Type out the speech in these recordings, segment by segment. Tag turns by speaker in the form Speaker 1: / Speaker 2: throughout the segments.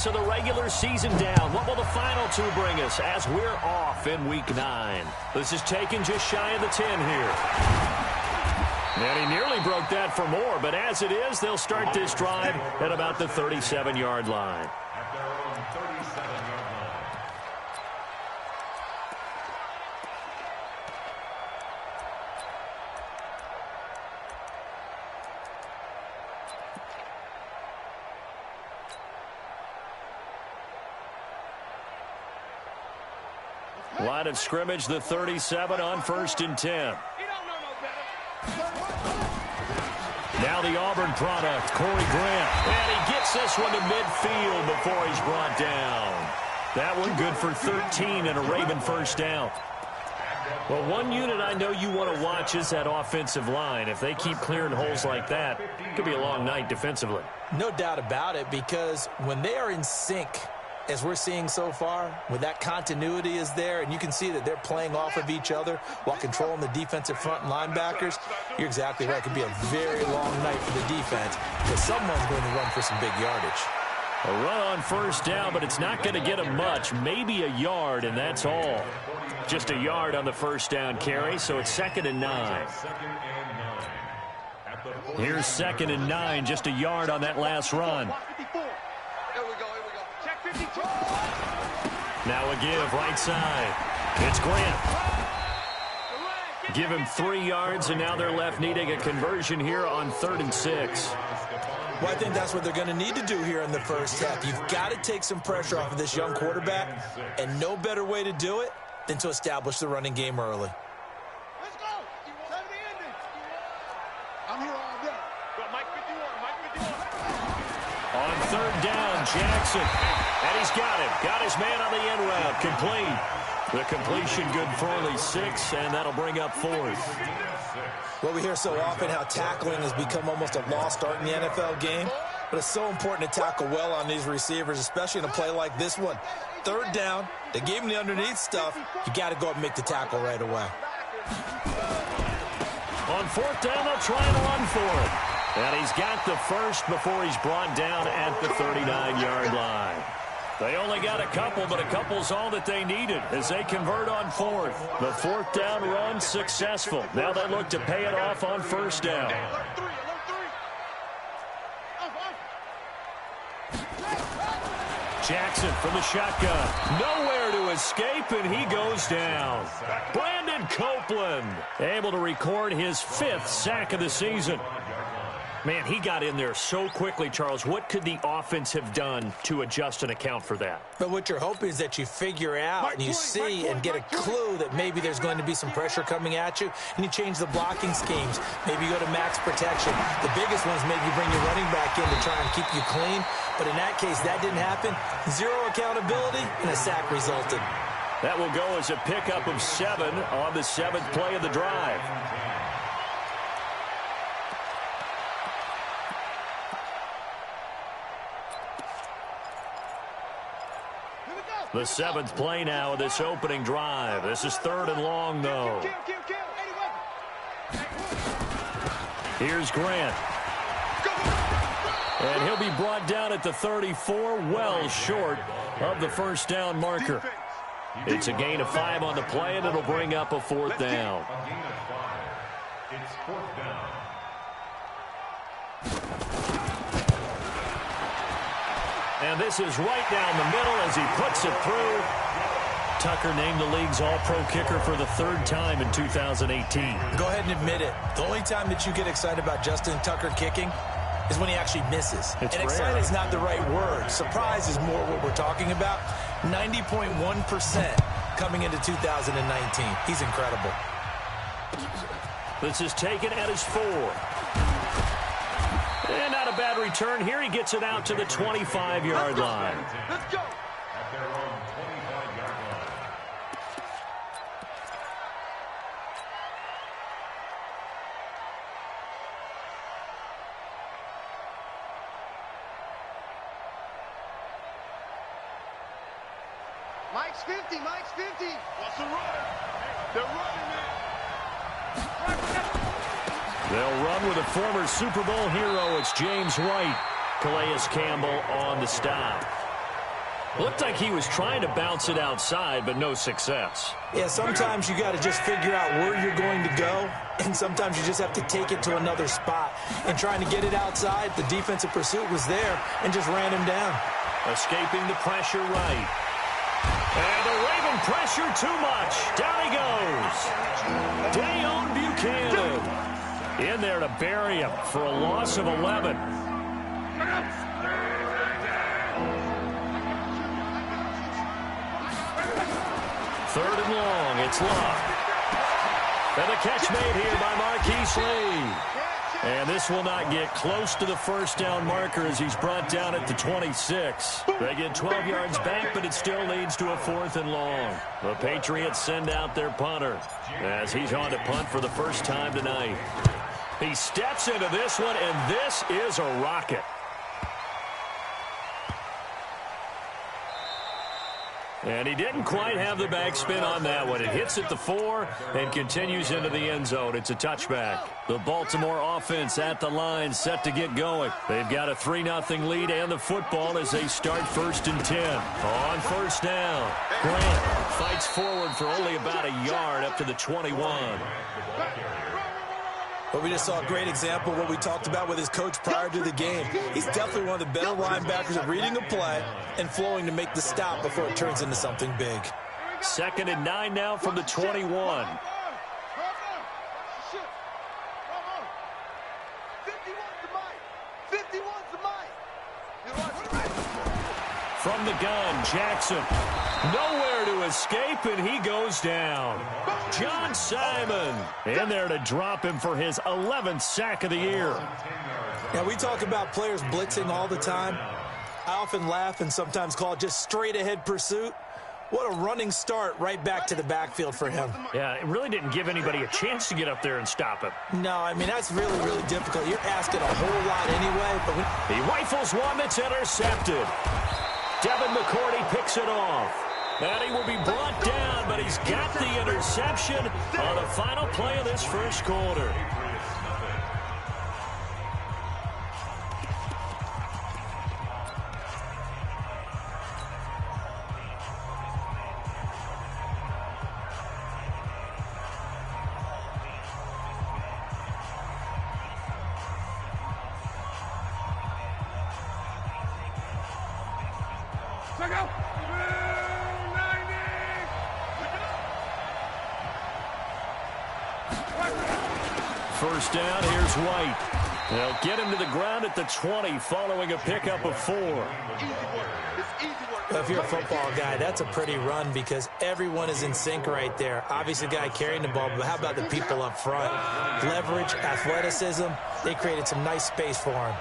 Speaker 1: So the regular season down. What will the final two bring us as we're off in Week 9? This is taken just shy of the 10 here. And he nearly broke that for more, but as it is, they'll start this drive at about the 37-yard line. Line of scrimmage, the 37 on 1st and 10. Now the Auburn product, Corey Grant. And he gets this one to midfield before he's brought down. That one good for 13 and a Raven first down. Well, one unit I know you want to watch is that offensive line. If they keep clearing holes like that, it could be a long night defensively.
Speaker 2: No doubt about it, because when they are in sync, as we're seeing so far, when that continuity is there, and you can see that they're playing off of each other while controlling the defensive front and linebackers, you're exactly right. It could be a very long night for the defense because someone's going to run for some big yardage.
Speaker 1: A run on first down, but it's not going to get him much. Maybe a yard, and that's all. Just a yard on the first down carry, so it's 2nd and 9. Here's 2nd and 9, just a yard on that last run. Now a give, right side. It's Grant. Give him 3 yards, and now they're left needing a conversion here on 3rd and 6.
Speaker 2: Well, I think that's what they're going to need to do here in the first half. You've got to take some pressure off of this young quarterback, and no better way to do it than to establish the running game early.
Speaker 3: Let's go. Time to end it. I'm here all day. Mike 51, Mike 51.
Speaker 1: On 3rd down, Jackson. And he's got him. Got his man on the end route. Complete. The completion good for only 6, and that'll bring up 4th.
Speaker 2: Well, we hear so often how tackling has become almost a lost art in the NFL game, but it's so important to tackle well on these receivers, especially in a play like this one. 3rd down, they gave him the underneath stuff. You got to go up and make the tackle right away.
Speaker 1: On 4th down, they'll try and run for it. And he's got the first before he's brought down at the 39-yard line. They only got a couple, but a couple's all that they needed as they convert on 4th. The 4th down run successful. Now they look to pay it off on 1st down. Jackson from the shotgun. Nowhere to escape, and he goes down. Brandon Copeland able to record his 5th sack of the season. Man, he got in there so quickly, Charles. What could the offense have done to adjust and account for that?
Speaker 2: But what you're hoping is that you figure out and you see and get a clue that maybe there's going to be some pressure coming at you, and you change the blocking schemes. Maybe you go to max protection. The biggest one is maybe you bring your running back in to try and keep you clean. But in that case, that didn't happen. 0 accountability, and a sack resulted.
Speaker 1: That will go as a pickup of 7 on the 7th play of the drive. The 7th play now of this opening drive. This is 3rd and long, though. Here's Grant. And he'll be brought down at the 34, well short of the first down marker. It's a gain of 5 on the play, and it'll bring up a 4th down.
Speaker 4: It's 4th down.
Speaker 1: And this is right down the middle as he puts it through. Tucker named the league's all-pro kicker for the 3rd time in 2018.
Speaker 2: Go ahead and admit it. The only time that you get excited about Justin Tucker kicking is when he actually misses.
Speaker 1: It's
Speaker 2: and
Speaker 1: rare.
Speaker 2: excited is not the right word. Surprise is more what we're talking about. 90.1% coming into 2019. He's incredible.
Speaker 1: This is taken at his 4. And not a bad return here. He gets it out to the 25-yard line.
Speaker 3: Let's go.
Speaker 4: At their own 25-yard line.
Speaker 3: Mike's 50. Mike's 50. What's the run? They're running it.
Speaker 1: They'll run with a former Super Bowl hero. It's James White. Calais Campbell on the stop. Looked like he was trying to bounce it outside, but no success.
Speaker 2: Yeah, sometimes you got to just figure out where you're going to go, and sometimes you just have to take it to another spot. And trying to get it outside, the defensive pursuit was there and just ran him down.
Speaker 1: Escaping the pressure right. And the Raven pressure too much. Down he goes. Dayon Buchanan in there to bury him for a loss of 11. Third and long, it's Love. And the catch made here by Marquise Lee. And this will not get close to the first down marker as he's brought down at the 26. They get 12 yards back, but it still leads to a 4th and long. The Patriots send out their punter as he's on to punt for the first time tonight. He steps into this one, and this is a rocket. And he didn't quite have the backspin on that one. It hits at the 4 and continues into the end zone. It's a touchback. The Baltimore offense at the line, set to get going. They've got a 3-0 lead and the football as they start 1st and 10. On first down, Grant fights forward for only about a yard up to the 21.
Speaker 2: But we just saw a great example of what we talked about with his coach prior to the game. He's definitely one of the better linebackers at reading a play and flowing to make the stop before it turns into something big.
Speaker 1: 2nd and 9 now from the 21. From the gun, Jackson. Nowhere to escape, and he goes down. John Simon in there to drop him for his 11th sack of the year.
Speaker 2: Now, we talk about players blitzing all the time. I often laugh and sometimes call it just straight-ahead pursuit. What a running start right back to the backfield for him.
Speaker 1: Yeah, it really didn't give anybody a chance to get up there and stop him.
Speaker 2: No, I mean, that's really, really difficult. You're asking a whole lot anyway. But
Speaker 1: he rifles one that's intercepted. Devin McCourty picks it off. And he will be brought down, but he's got the interception on the final play of this first quarter. First down, here's White. They'll get him to the ground at the 20 following a pickup of 4.
Speaker 2: Well, if you're a football guy, that's a pretty run because everyone is in sync right there. Obviously, the guy carrying the ball, but how about the people up front? Leverage, athleticism, they created some nice space for him.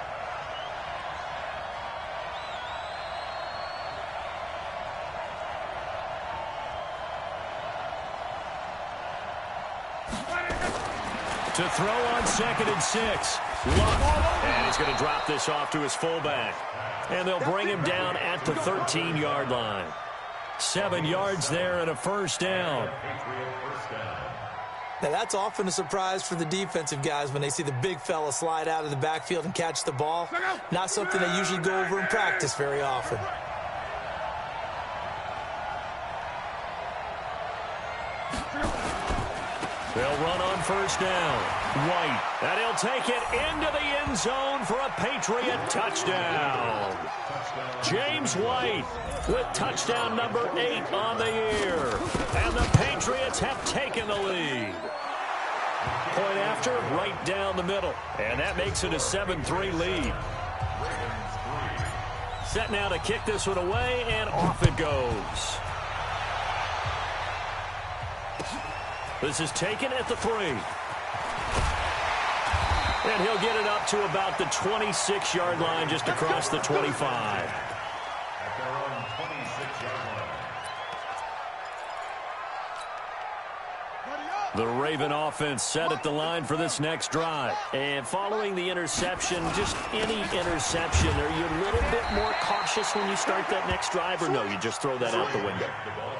Speaker 1: To throw on 2nd and 6. Luck. And he's going to drop this off to his fullback. And they'll bring him down at the 13-yard line. 7 yards there and a first down.
Speaker 2: Now, that's often a surprise for the defensive guys when they see the big fella slide out of the backfield and catch the ball. Not something they usually go over in practice very often.
Speaker 1: They'll run on first down. White. And he'll take it into the end zone for a Patriot touchdown. James White with touchdown number 8 on the year. And the Patriots have taken the lead. Point after, right down the middle. And that makes it a 7-3 lead. Set now to kick this one away, and off it goes. This is taken at the 3. And he'll get it up to about the 26-yard line, just across the 25.
Speaker 4: At their own 26-yard line.
Speaker 1: The Raven offense set at the line for this next drive. And following the interception, just any interception, are you a little bit more cautious when you start that next drive, or no, you just throw that out the window?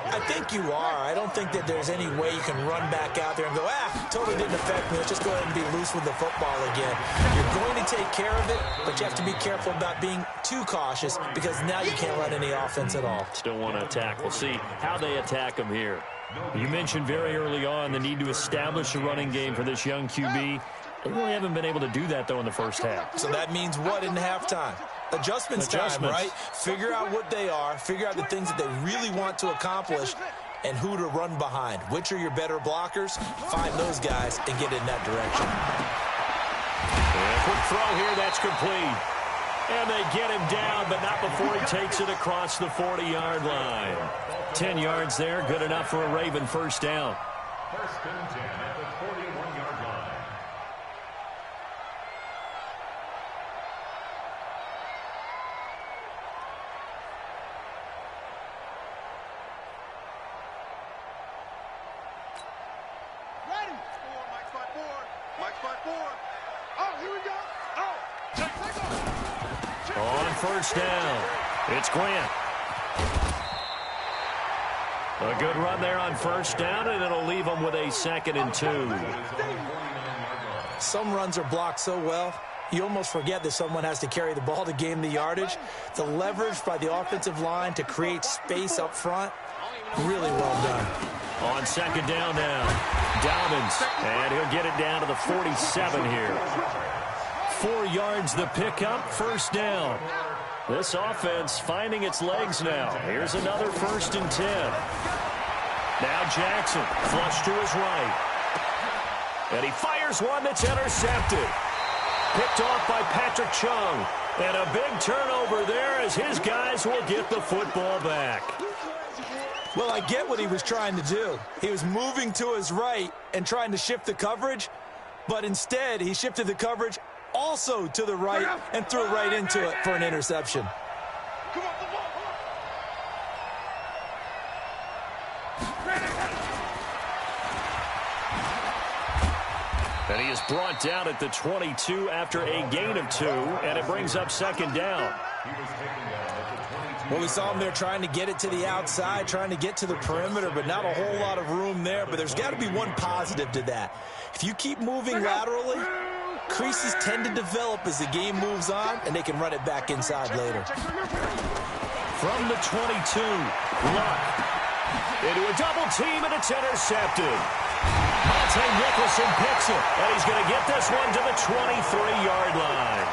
Speaker 2: I think you are. I don't think that there's any way you can run back out there and go, totally didn't affect me. Let's just go ahead and be loose with the football again. You're going to take care of it, but you have to be careful about being too cautious because now you can't run any offense at all.
Speaker 1: Still want to attack. We'll see how they attack them here. You mentioned very early on the need to establish a running game for this young QB. They really haven't been able to do that, though, in the first half.
Speaker 2: So that means what in halftime? Adjustments time, right? Figure out what they are, figure out the things that they really want to accomplish, and who to run behind. Which are your better blockers? Find those guys and get in that direction.
Speaker 1: And quick throw here, that's complete. And they get him down, but not before he takes it across the 40-yard line. 10 yards there, good enough for a Raven first down.
Speaker 4: First and 10 at the 41-yard line.
Speaker 3: Ready. Four, Mike spot four. Mike spot four. Oh, here we go. Oh, take off.
Speaker 1: On first down, it's Grant. A good run there on first down, and it'll leave them with a 2nd and 2.
Speaker 2: Some runs are blocked so well, you almost forget that someone has to carry the ball to gain the yardage. The leverage by the offensive line to create space up front, really well done.
Speaker 1: On 2nd down now, Dobbins, and he'll get it down to the 47 here. 4 yards the pickup, first down. This offense finding its legs now. Here's another 1st and 10. Now Jackson, flush to his right. And he fires one that's intercepted. Picked off by Patrick Chung. And a big turnover there as his guys will get the football back.
Speaker 2: Well, I get what he was trying to do. He was moving to his right and trying to shift the coverage, but instead he shifted the coverage also to the right and threw right into it for an interception.
Speaker 1: And he is brought down at the 22 after a gain of 2, and it brings up 2nd down.
Speaker 2: Well, we saw him there trying to get it to the outside, trying to get to the perimeter, but not a whole lot of room there. But there's got to be one positive to that. If you keep moving laterally, creases tend to develop as the game moves on, and they can run it back inside later.
Speaker 1: From the 22, Luck into a double team, and it's intercepted. Monte Nicholson picks it, and he's going to get this one to the 23-yard line.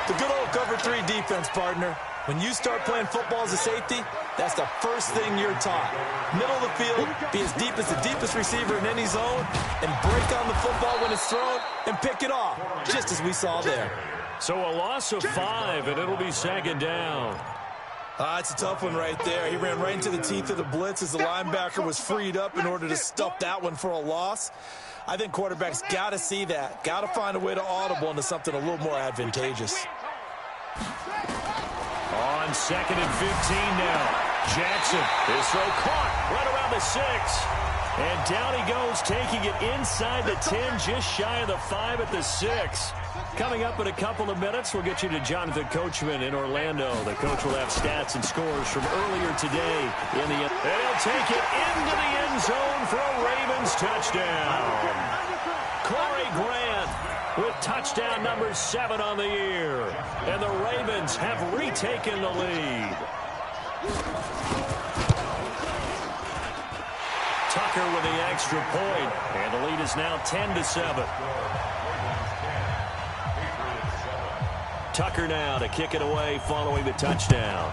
Speaker 2: The good old cover 3 defense, partner. When you start playing football as a safety, that's the first thing you're taught. Middle of the field, be as deep as the deepest receiver in any zone, and break on the football when it's thrown and pick it off, just as we saw there.
Speaker 1: So a loss of 5, and it'll be 2nd down.
Speaker 2: It's a tough one right there. He ran right into the teeth of the blitz as the linebacker was freed up in order to stuff that one for a loss. I think quarterbacks got to see that, got to find a way to audible into something a little more advantageous.
Speaker 1: On 2nd and 15 now. Jackson, his throw caught right around the 6. And down he goes, taking it inside the 10, just shy of the 5 at the 6. Coming up in a couple of minutes, we'll get you to Jonathan Coachman in Orlando. The coach will have stats and scores from earlier today in the end. And he'll take it into the end zone for a Ravens touchdown. Corey Grant with touchdown number 7 on the year. And the Ravens have retaken the lead. Tucker with the extra point, and the lead is now 10-7. Tucker now to kick it away following the touchdown.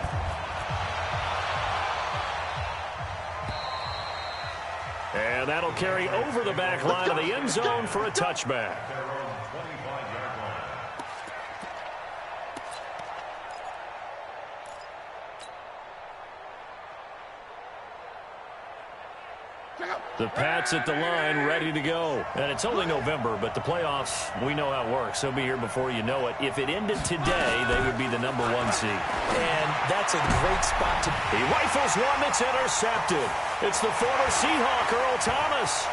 Speaker 1: And that'll carry over the back line of the end zone for a touchback. The Pats at the line, ready to go. And it's only November, but the playoffs, we know how it works. They'll be here before you know it. If it ended today, they would be the number 1 seed.
Speaker 2: And that that's a great spot to...
Speaker 1: He rifles one that's intercepted. It's the former Seahawk, Earl Thomas.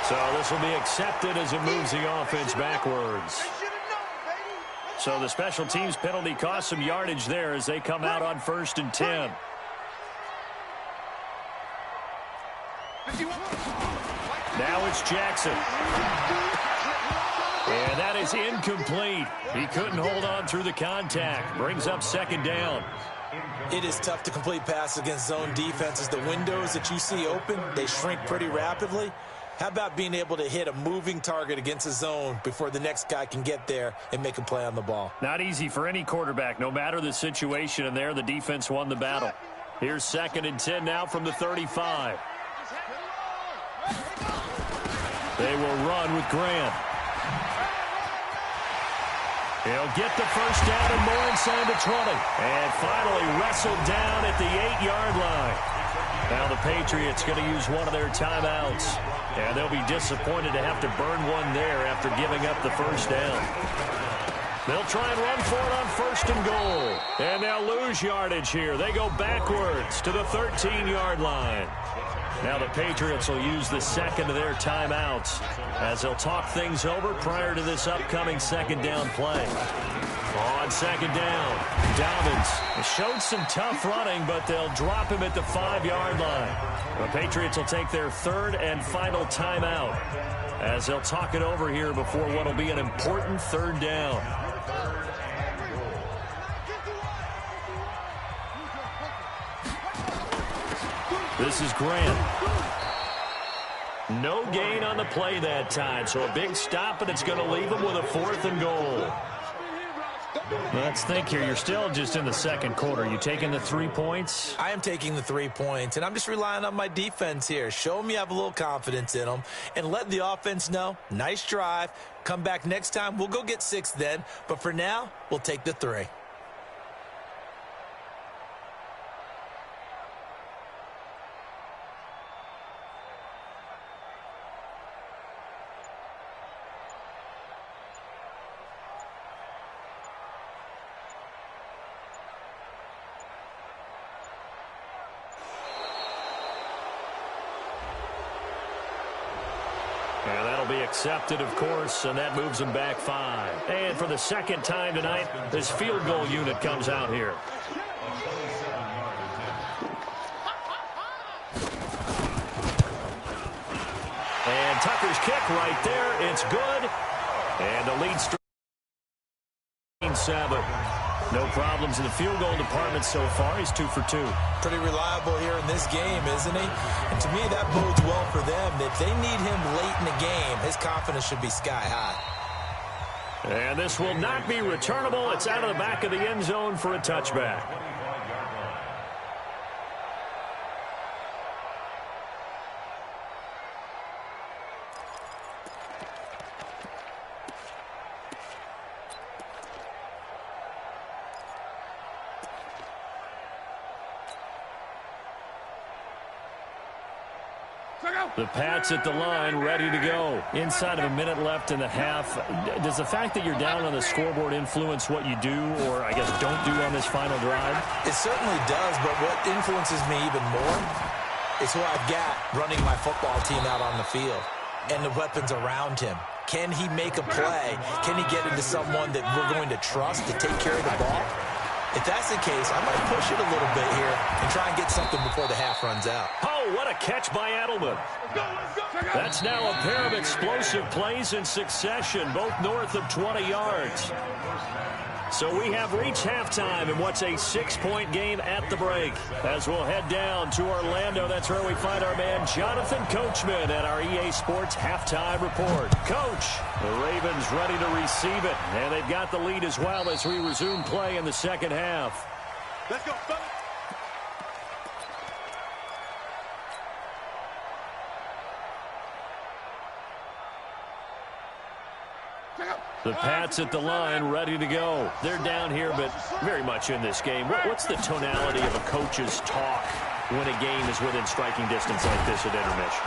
Speaker 1: So this will be accepted as it moves the offense backwards. So the special teams penalty cost some yardage there as they come out on 1st and 10. Now it's Jackson. And that is incomplete. He couldn't hold on through the contact. Brings up 2nd down.
Speaker 2: It is tough to complete passes against zone defenses. The windows that you see open, they shrink pretty rapidly. How about being able to hit a moving target against a zone before the next guy can get there and make a play on the ball?
Speaker 1: Not easy for any quarterback, no matter the situation, and there the defense won the battle. Here's 2nd and 10 now from the 35. They will run with Grant. He'll get the 1st down and more inside the 20. And finally wrestled down at the 8-yard line. Now the Patriots going to use one of their timeouts. And they'll be disappointed to have to burn one there after giving up the 1st down. They'll try and run for it on 1st and goal. And they'll lose yardage here. They go backwards to the 13-yard line. Now the Patriots will use the 2nd of their timeouts as they'll talk things over prior to this upcoming 2nd down play. On 2nd down, Dobbins showed some tough running, but they'll drop him at the 5-yard line. The Patriots will take their 3rd and final timeout as they'll talk it over here before what will be an important 3rd down. This is Grant. No gain on the play that time, so a big stop, and it's going to leave them with a 4th and goal. Let's think here. You're still just in the 2nd quarter. You taking the 3 points?
Speaker 2: I am taking the 3 points, and I'm just relying on my defense here. Show them you have a little confidence in them, and let the offense know, nice drive. Come back next time. We'll go get 6 then, but for now, we'll take the 3.
Speaker 1: And that'll be accepted, of course, and that moves them back 5. And for the 2nd time tonight, this field goal unit comes out here. And Tucker's kick right there. It's good. And the lead 7. No problems in the field goal department so far. He's 2 for 2.
Speaker 2: Pretty reliable here in this game, isn't he? And to me, that bodes well for them. If they need him late in the game, his confidence should be sky high.
Speaker 1: And this will not be returnable. It's out of the back of the end zone for a touchback. The Pats at the line, ready to go. Inside of a minute left in the half. Does the fact that you're down on the scoreboard influence what you do, or I guess don't do on this final drive?
Speaker 2: It certainly does, but what influences me even more is who I've got running my football team out on the field and the weapons around him. Can he make a play? Can he get into someone that we're going to trust to take care of the ball? If that's the case, I might push it a little bit here and try and get something before the half runs out.
Speaker 1: Oh, what a catch by Edelman. That's now a pair of explosive plays in succession, both north of 20 yards. So we have reached halftime in what's a 6-point game at the break. As we'll head down to Orlando, that's where we find our man Jonathan Coachman at our EA Sports Halftime Report. Coach, the Ravens ready to receive it, and they've got the lead as well as we resume play in the 2nd half.
Speaker 3: Let's go, fellas.
Speaker 1: The Pats at the line, ready to go. They're down here, but very much in this game. What's the tonality of a coach's talk when a game is within striking distance like this at intermission?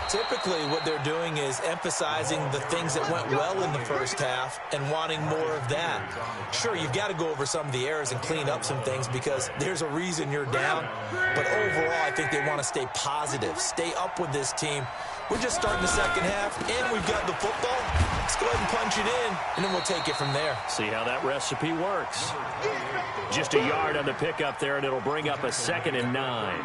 Speaker 2: Typically, what they're doing is emphasizing the things that went well in the first half and wanting more of that. Sure, you've got to go over some of the errors and clean up some things because there's a reason you're down. But overall, I think they want to stay positive, stay up with this team. We're just starting the second half, and we've got the football. Let's go ahead and punch it in, and then we'll take it from there.
Speaker 1: See how that recipe works. Just a yard on the pickup there, and it'll bring up a 2nd and 9.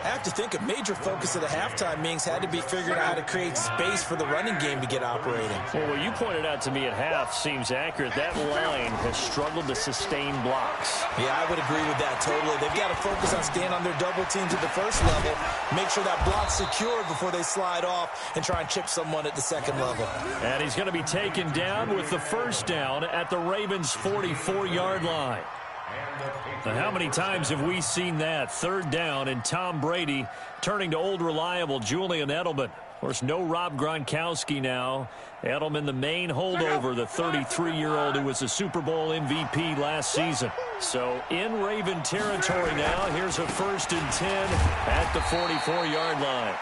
Speaker 2: I have to think a major focus of the halftime meetings had to be figuring out how to create space for the running game to get operating.
Speaker 1: Well, what you pointed out to me at half seems accurate. That line has struggled to sustain blocks.
Speaker 2: Yeah, I would agree with that totally. They've got to focus on staying on their double teams at the first level, make sure that block's secured before they slide off and try and chip someone at the second level.
Speaker 1: And he's going to be taken down with the first down at the Ravens' 44-yard line. Now, how many times have we seen that? 3rd down and Tom Brady turning to old reliable Julian Edelman. Of course, no Rob Gronkowski now. Edelman, the main holdover, the 33-year-old who was a Super Bowl MVP last season. So in Raven territory now, here's a 1st and 10 at the 44-yard line.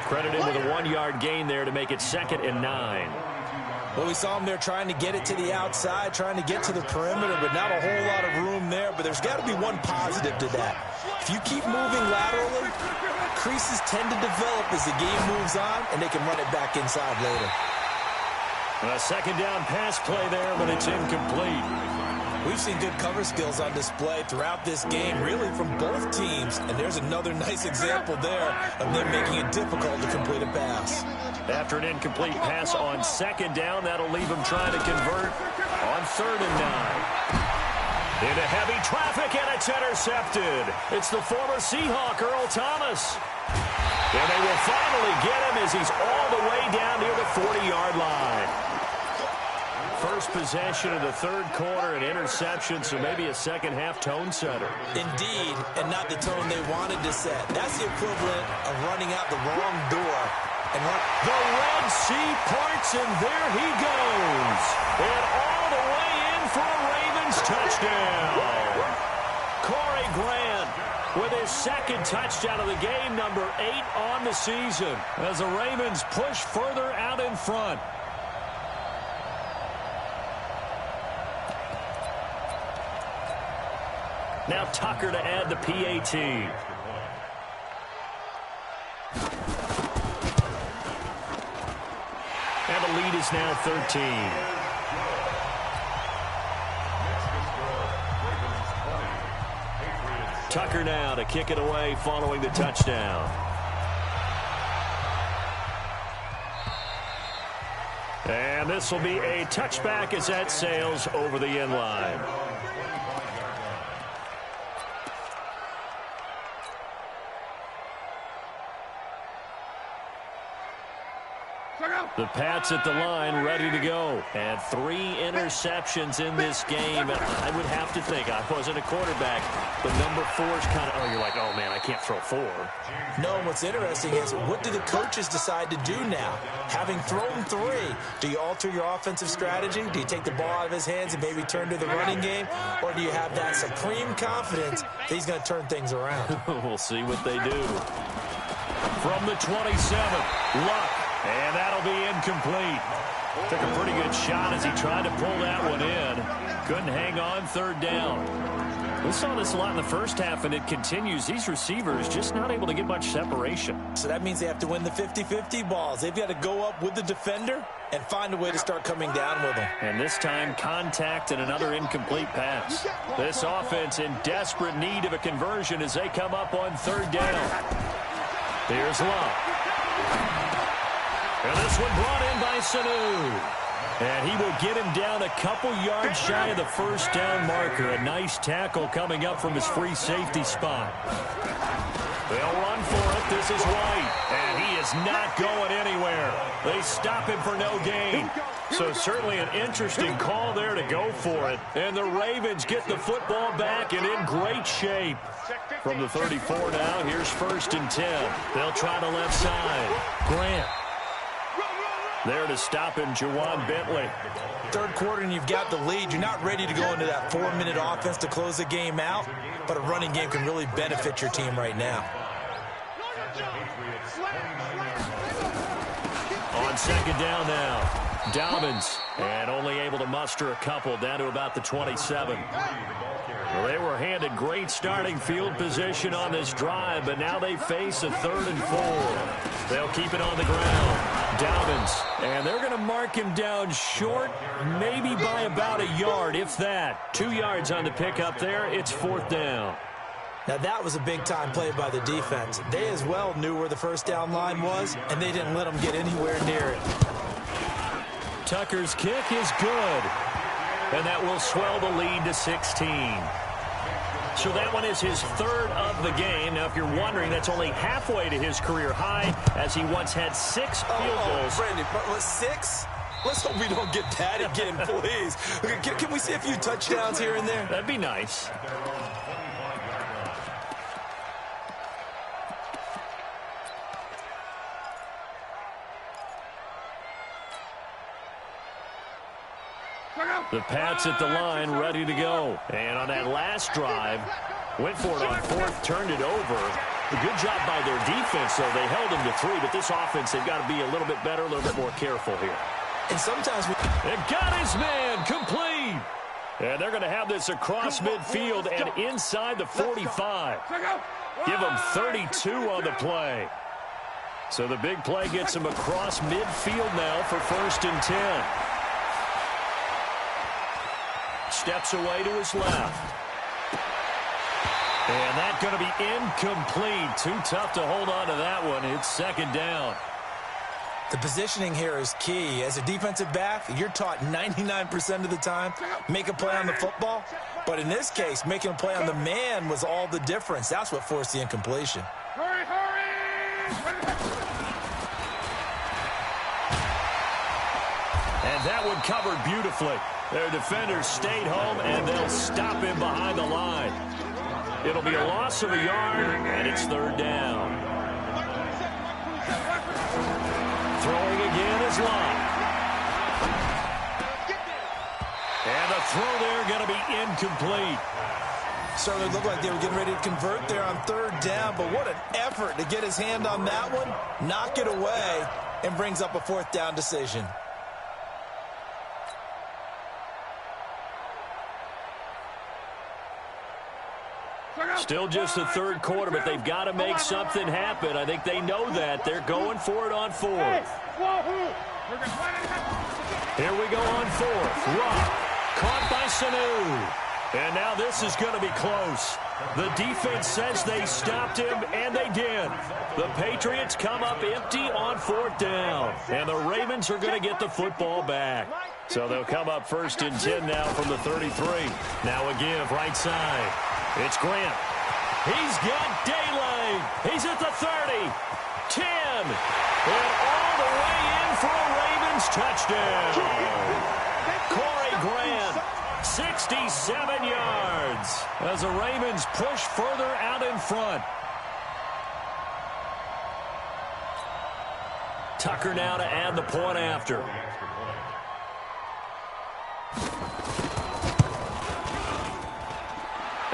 Speaker 1: Credited with a 1-yard gain there to make it 2nd and 9.
Speaker 2: Well, we saw him there trying to get it to the outside, trying to get to the perimeter, but not a whole lot of room there. But there's got to be one positive to that. If you keep moving laterally, creases tend to develop as the game moves on, and they can run it back inside later.
Speaker 1: A 2nd down pass play there, but it's incomplete.
Speaker 2: We've seen good cover skills on display throughout this game, really from both teams. And there's another nice example there of them making it difficult to complete a pass.
Speaker 1: After an incomplete pass on 2nd down, that'll leave them trying to convert on 3rd and 9. Into heavy traffic, and it's intercepted. It's the former Seahawk, Earl Thomas. And they will finally get him as he's all the way down near the 40-yard line. First possession of the 3rd quarter, an interception, so maybe a second-half tone setter.
Speaker 2: Indeed, and not the tone they wanted to set. That's the equivalent of running out the wrong door. And
Speaker 1: the Red Sea parts, and there he goes. And all the way in for a Ravens touchdown. Corey Grant with his 2nd touchdown of the game, number 8 on the season, as the Ravens push further out in front. Now Tucker to add the PAT. And the lead is now 13. Tucker now to kick it away following the touchdown. And this will be a touchback as that sails over the end line. The Pats at the line, ready to go. And 3 interceptions in this game. I would have to think, I wasn't a quarterback, but number 4 is kind of, you're like, oh, man, I can't throw 4.
Speaker 2: No, what's interesting is, what do the coaches decide to do now? Having thrown 3, do you alter your offensive strategy? Do you take the ball out of his hands and maybe turn to the running game? Or do you have that supreme confidence that he's going to turn things around?
Speaker 1: We'll see what they do. From the 27, Luck. And that'll be incomplete. Took a pretty good shot as he tried to pull that one in. Couldn't hang on 3rd down. We saw this a lot in the first half, and it continues. These receivers just not able to get much separation.
Speaker 2: So that means they have to win the 50-50 balls. They've got to go up with the defender and find a way to start coming down with them.
Speaker 1: And this time, contact and another incomplete pass. This offense in desperate need of a conversion as they come up on 3rd down. Here's Luck. And this one brought in by Sanu. And he will get him down a couple yards shy of the first down marker. A nice tackle coming up from his free safety spot. They'll run for it. This is White. And he is not going anywhere. They stop him for no gain. So certainly an interesting call there to go for it. And the Ravens get the football back and in great shape. From the 34 now, here's 1st and 10. They'll try the left side. Grant. There to stop him, Juwan Bentley.
Speaker 2: Third quarter and you've got the lead. You're not ready to go into that 4-minute offense to close the game out, but a running game can really benefit your team right now.
Speaker 1: On second down now, Dobbins, and only able to muster a couple down to about the 27. Well, they were handed great starting field position on this drive, but now they face a 3rd and 4. They'll keep it on the ground. Dobbins, and they're going to mark him down short, maybe by about a yard, if that. 2 yards on the pickup there. It's 4th down.
Speaker 2: Now, that was a big-time play by the defense. They as well knew where the first down line was, and they didn't let them get anywhere near it.
Speaker 1: Tucker's kick is good, and that will swell the lead to 16. So that one is his 3rd of the game. Now, if you're wondering, that's only halfway to his career high, as he once had 6 field goals.
Speaker 2: Brandon, but 6? Let's hope we don't get that again, please. Can we see a few touchdowns here and there?
Speaker 1: That'd be nice. The Pats at the line, ready to go. And on that last drive, went for it on 4th, turned it over. A good job by their defense, though. They held him to 3, but this offense, they've got to be a little bit better, a little bit more careful here.
Speaker 2: And sometimes
Speaker 1: it got his man complete. And they're going to have this across midfield and inside the 45. Give them 32 on the play. So the big play gets him across midfield now for 1st and 10. Steps away to his left. And that's going to be incomplete. Too tough to hold on to that one. It's 2nd down.
Speaker 2: The positioning here is key. As a defensive back, you're taught 99% of the time, make a play on the football. But in this case, making a play on the man was all the difference. That's what forced the incompletion.
Speaker 3: Hurry, hurry!
Speaker 1: And that one covered beautifully. Their defenders stayed home, and they'll stop him behind the line. It'll be a loss of a yard, and it's 3rd down. Throwing again is Lott. And the throw there going to be incomplete.
Speaker 2: Certainly looked like they were getting ready to convert there on 3rd down, but what an effort to get his hand on that one, knock it away, and brings up a 4th down decision.
Speaker 1: Still just the 3rd quarter, but they've got to make something happen. I think they know that. They're going for it on 4th. Here we go on 4th. Rock caught by Sanu. And now this is going to be close. The defense says they stopped him, and they did. The Patriots come up empty on 4th down. And the Ravens are going to get the football back. So they'll come up 1st and 10 now from the 33. Now a give right side. It's Grant. He's got daylight. He's at the 30, 10, and all the way in for a Ravens touchdown. Corey Grant, 67 yards, as the Ravens push further out in front. Tucker now to add the point after.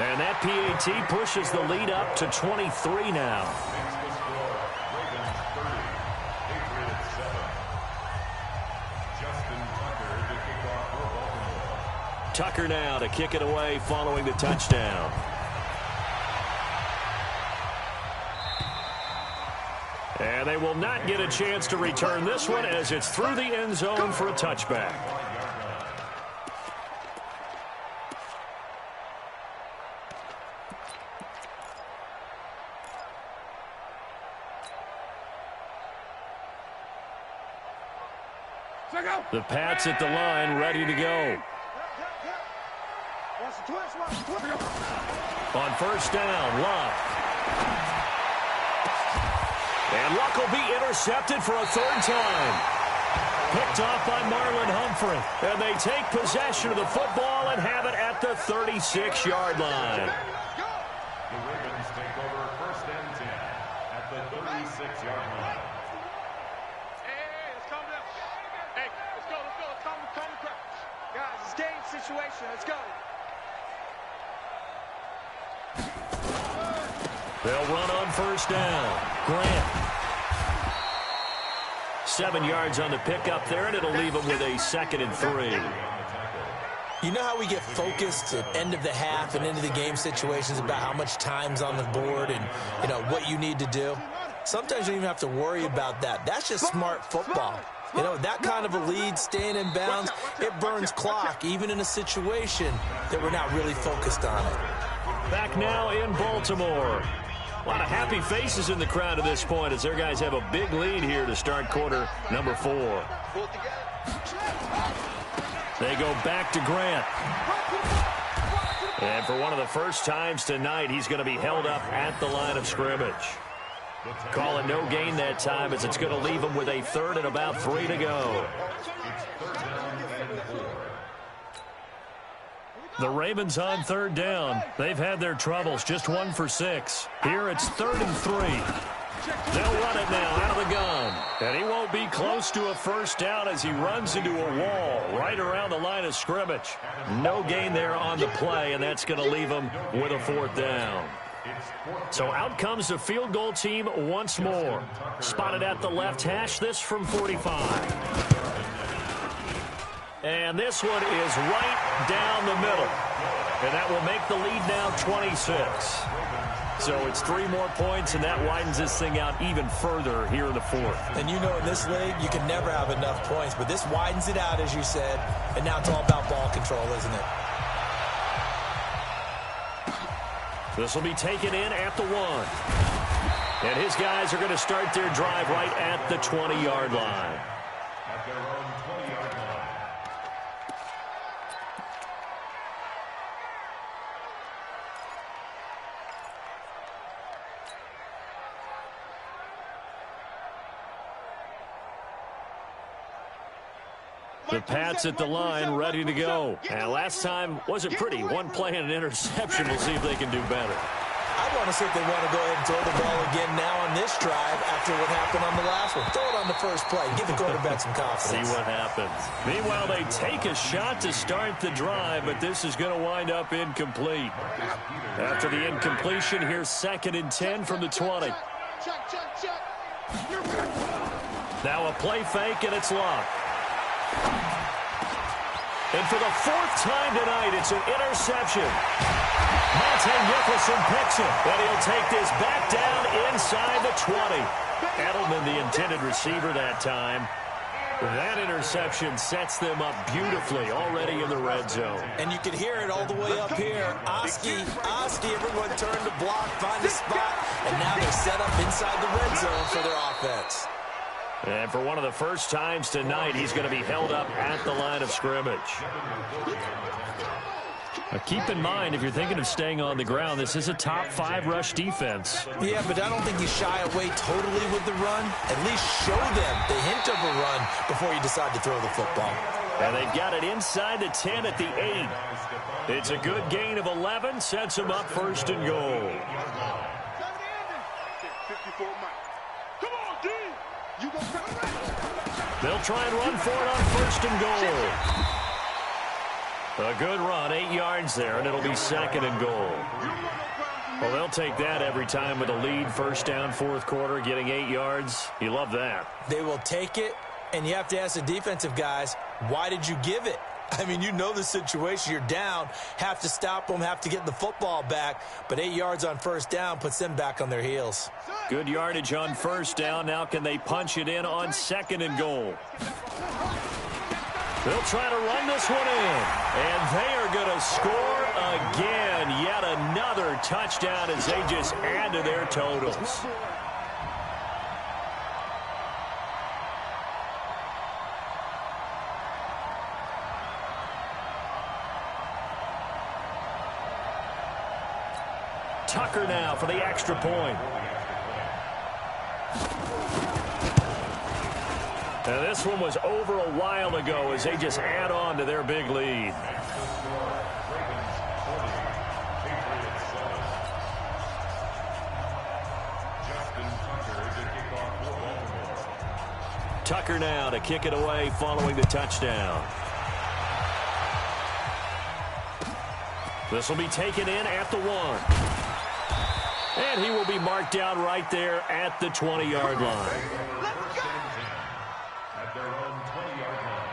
Speaker 1: And that PAT pushes the lead up to 23 now. Tucker now to kick it away following the touchdown. And they will not get a chance to return this one as it's through the end zone for a touchback. The Pats at the line, ready to go. On 1st down, Luck. And Luck will be intercepted for a 3rd time. Picked off by Marlon Humphrey. And they take possession of the football and have it at the 36-yard line.
Speaker 4: The Ravens take over 1st and 10 at the 36-yard line.
Speaker 3: situation. Let's go.
Speaker 1: They'll run on first down. Grant. 7 yards on the pickup there, and it'll leave them with a 2nd and 3.
Speaker 2: You know how we get focused at end of the half and into the game situations about how much time's on the board and, you know, what you need to do? Sometimes you don't even have to worry about that. That's just smart football. You know, that kind of a lead, staying in bounds, it burns clock, even in a situation that we're not really focused on it.
Speaker 1: Back now in Baltimore. A lot of happy faces in the crowd at this point as their guys have a big lead here to start quarter number 4. They go back to Grant. And for one of the first times tonight, he's going to be held up at the line of scrimmage. Call it no gain that time as it's going to leave him with a 3rd and about 3 to go. The Ravens on 3rd down. They've had their troubles, just 1 for 6. Here it's 3rd and 3. They'll run it now out of the gun. And he won't be close to a first down as he runs into a wall right around the line of scrimmage. No gain there on the play, and that's going to leave him with a 4th down. So out comes the field goal team once more. Spotted at the left hash, this from 45. And this one is right down the middle. And that will make the lead now 26. So it's 3 more points, and that widens this thing out even further here in the 4th.
Speaker 2: And you know in this league, you can never have enough points, but this widens it out, as you said, and now it's all about ball control, isn't it?
Speaker 1: This will be taken in at the 1. And his guys are going to start their drive right at the 20-yard line.
Speaker 4: At their own 20-yard line.
Speaker 1: The Pats at the line, ready to go. And last time wasn't pretty. 1 play and an interception. We'll see if they can do better.
Speaker 2: I want to see if they want to go ahead and throw the ball again now on this drive after what happened on the last one. Throw it on the first play. Give the quarterback some confidence.
Speaker 1: See what happens. Meanwhile, they take a shot to start the drive, but this is going to wind up incomplete. After the incompletion, here's 2nd and 10 from the 20. Now a play fake, and it's locked. And for the 4th time tonight, it's an interception. Monte Nicholson picks it, and he'll take this back down inside the 20. Edelman, the intended receiver that time. That interception sets them up beautifully already in the red zone.
Speaker 2: And you can hear it all the way up here. Oski, everyone turned to block, find a spot, and now they're set up inside the red zone for their offense.
Speaker 1: And for one of the first times tonight, he's going to be held up at the line of scrimmage. Now keep in mind, if you're thinking of staying on the ground, this is a top 5 rush defense.
Speaker 2: Yeah, but I don't think you shy away totally with the run. At least show them the hint of a run before you decide to throw the football.
Speaker 1: And they've got it inside the 10 at the 8. It's a good gain of 11, sets them up 1st and goal. They'll try and run for it on 1st and goal. A good run, 8 yards there, and it'll be 2nd and goal. Well, they'll take that every time with a lead. 1st down, 4th quarter, getting 8 yards. You love that.
Speaker 2: They will take it, and you have to ask the defensive guys, why did you give it? I mean, you know the situation. You're down, have to stop them, have to get the football back, but 8 yards on 1st down puts them back on their heels.
Speaker 1: Good yardage on 1st down. Now can they punch it in on 2nd and goal? They'll try to run this one in, and they are going to score again. Yet another touchdown as they just add to their totals. Tucker now for the extra point. Now this one was over a while ago as they just add on to their big lead. Tucker now to kick it away following the touchdown. This will be taken in at the 1. And he will be marked down right there at the 20-yard line.
Speaker 4: At their own 20-yard line.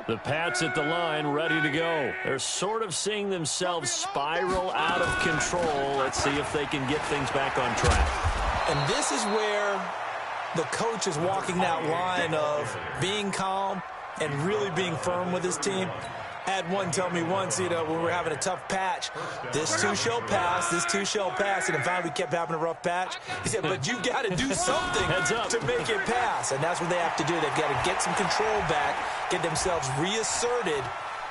Speaker 1: The Pats at the line, ready to go. They're sort of seeing themselves spiral out of control. Let's see if they can get things back on track.
Speaker 2: And this is where the coach is walking that line of being calm and really being firm with his team. I had one tell me once, when we were having a tough patch, this too shall pass, this too shall pass. And finally we kept having a rough patch. He said, but you've got to do something to make it pass. And that's what they have to do. They've got to get some control back, get themselves reasserted,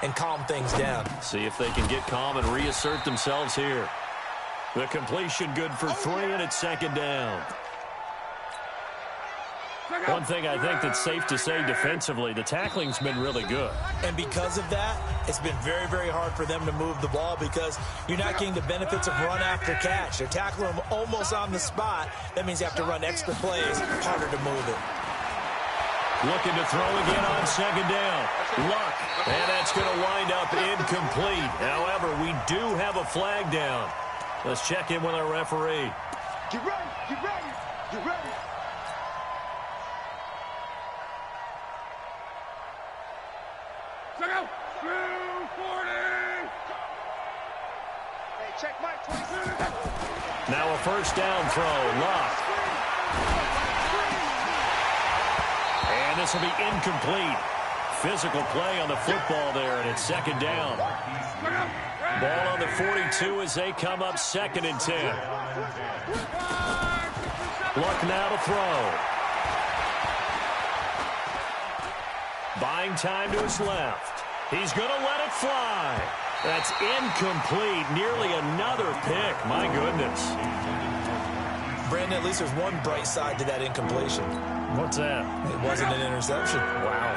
Speaker 2: and calm things down.
Speaker 1: See if they can get calm and reassert themselves here. The completion good for 3, and it's 2nd down. One thing I think that's safe to say defensively, the tackling's been really good.
Speaker 2: And because of that, it's been very, very hard for them to move the ball because you're not getting the benefits of run after catch. They're tackling them almost on the spot. That means you have to run extra plays, harder to move it.
Speaker 1: Looking to throw again on 2nd down. Luck. And that's going to wind up incomplete. However, we do have a flag down. Let's check in with our referee.
Speaker 3: Get ready, get ready, get ready. Check out. 240. Hey, check Mike, 22.
Speaker 1: Now a 1st down throw. Luck. And this will be incomplete. Physical play on the football there, and it's 2nd down. Ball on the 42 as they come up 2nd and 10. Luck now to throw. Buying time to his left. He's going to let it fly. That's incomplete. Nearly another pick. My goodness.
Speaker 2: Brandon, at least there's one bright side to that incompletion.
Speaker 1: What's that?
Speaker 2: It wasn't an interception.
Speaker 1: Wow.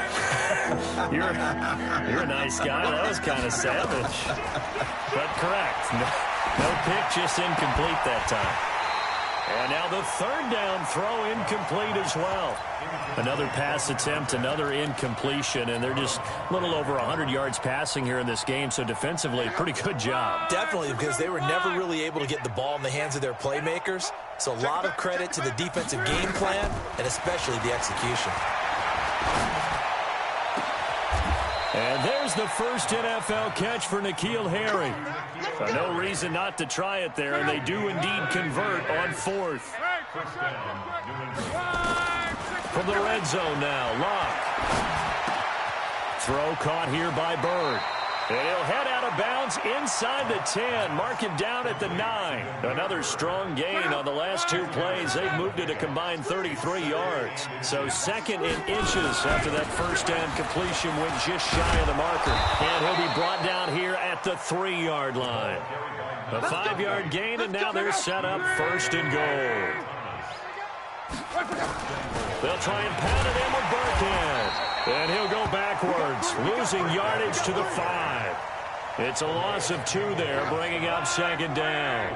Speaker 1: You're a nice guy. That was kind of savage. But correct. No pick, just incomplete that time. And now the 3rd down throw incomplete as well. Another pass attempt, another incompletion, and they're just a little over 100 yards passing here in this game, so defensively, pretty good job.
Speaker 2: Definitely, because they were never really able to get the ball in the hands of their playmakers. So a lot of credit to the defensive game plan and especially the execution.
Speaker 1: And there's the first NFL catch for N'Keal Harry. No reason not to try it there, and they do indeed convert on 4th. From the red zone now, Locke. Throw caught here by Bird. And he'll head out of bounds inside the 10. Mark him down at the 9. Another strong gain on the last 2 plays. They've moved it a combined 33 yards. So 2nd in inches after that 1st down completion went just shy of the marker. And he'll be brought down here at the 3-yard line. A 5-yard gain, and now they're set up 1st and goal. They'll try and pound it in with Burkhead. And he'll go backwards, losing yardage to the 5. It's a loss of 2 there, bringing up 2nd down.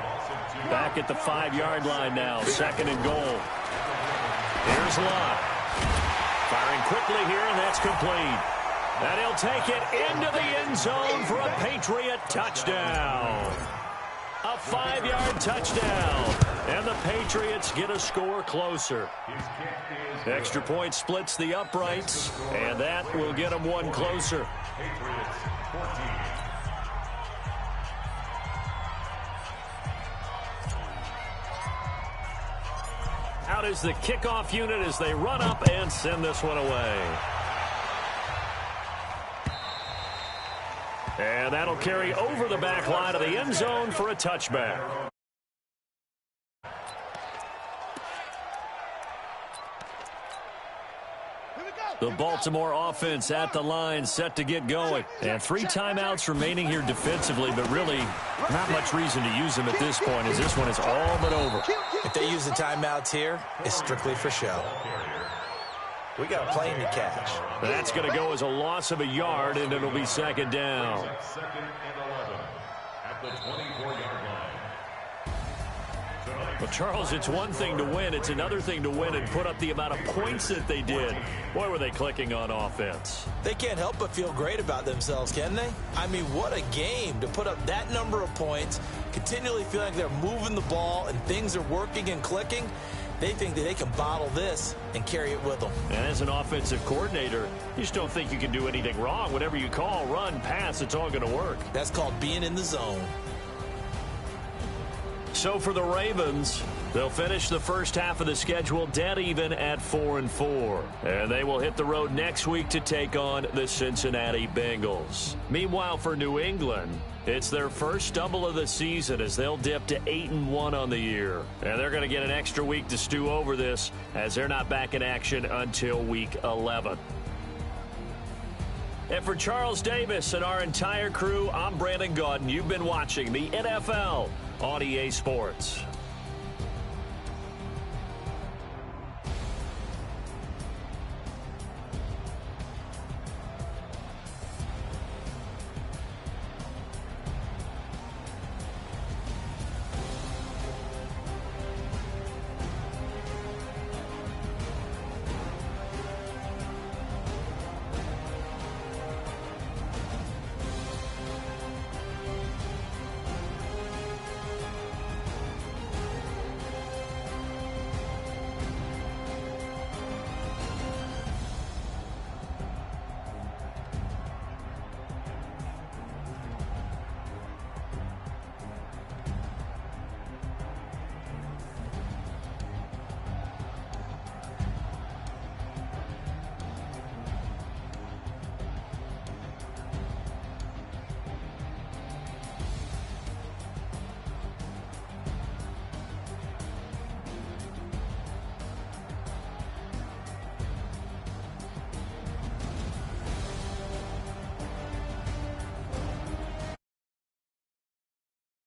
Speaker 1: Back at the 5-yard line now, 2nd and goal. Here's Locke. Firing quickly here, and that's complete. And he'll take it into the end zone for a Patriot touchdown. A 5-yard touchdown. And the Patriots get a score closer. Extra point splits the uprights, and that will get them 1 closer. Out is the kickoff unit as they run up and send this one away. And that'll carry over the back line of the end zone for a touchback. The Baltimore offense at the line, set to get going. And 3 timeouts remaining here defensively, but really not much reason to use them at this point, as this one is all but over.
Speaker 2: If they use the timeouts here, it's strictly for show. We got a plane to catch.
Speaker 1: That's going to go as a loss of a yard, and it'll be 2nd down.
Speaker 4: 2nd and 11 at the 24-yard line. Tonight's
Speaker 1: Well, Charles, it's one thing to win. It's another thing to win and put up the amount of points that they did. Boy, were they clicking on offense.
Speaker 2: They can't help but feel great about themselves, can they? I mean, what a game to put up that number of points, continually feel like they're moving the ball and things are working and clicking. They think that they can bottle this and carry it with them.
Speaker 1: And as an offensive coordinator, you just don't think you can do anything wrong. Whatever you call, run, pass, it's all going to work.
Speaker 2: That's called being in the zone.
Speaker 1: So for the Ravens, they'll finish the first half of the schedule dead even at 4-4. And they will hit the road next week to take on the Cincinnati Bengals. Meanwhile, for New England, it's their first stumble of the season as they'll dip to 8-1 on the year. And they're going to get an extra week to stew over this as they're not back in action until week 11. And for Charles Davis and our entire crew, I'm Brandon Gaudin. You've been watching the NFL on EA Sports.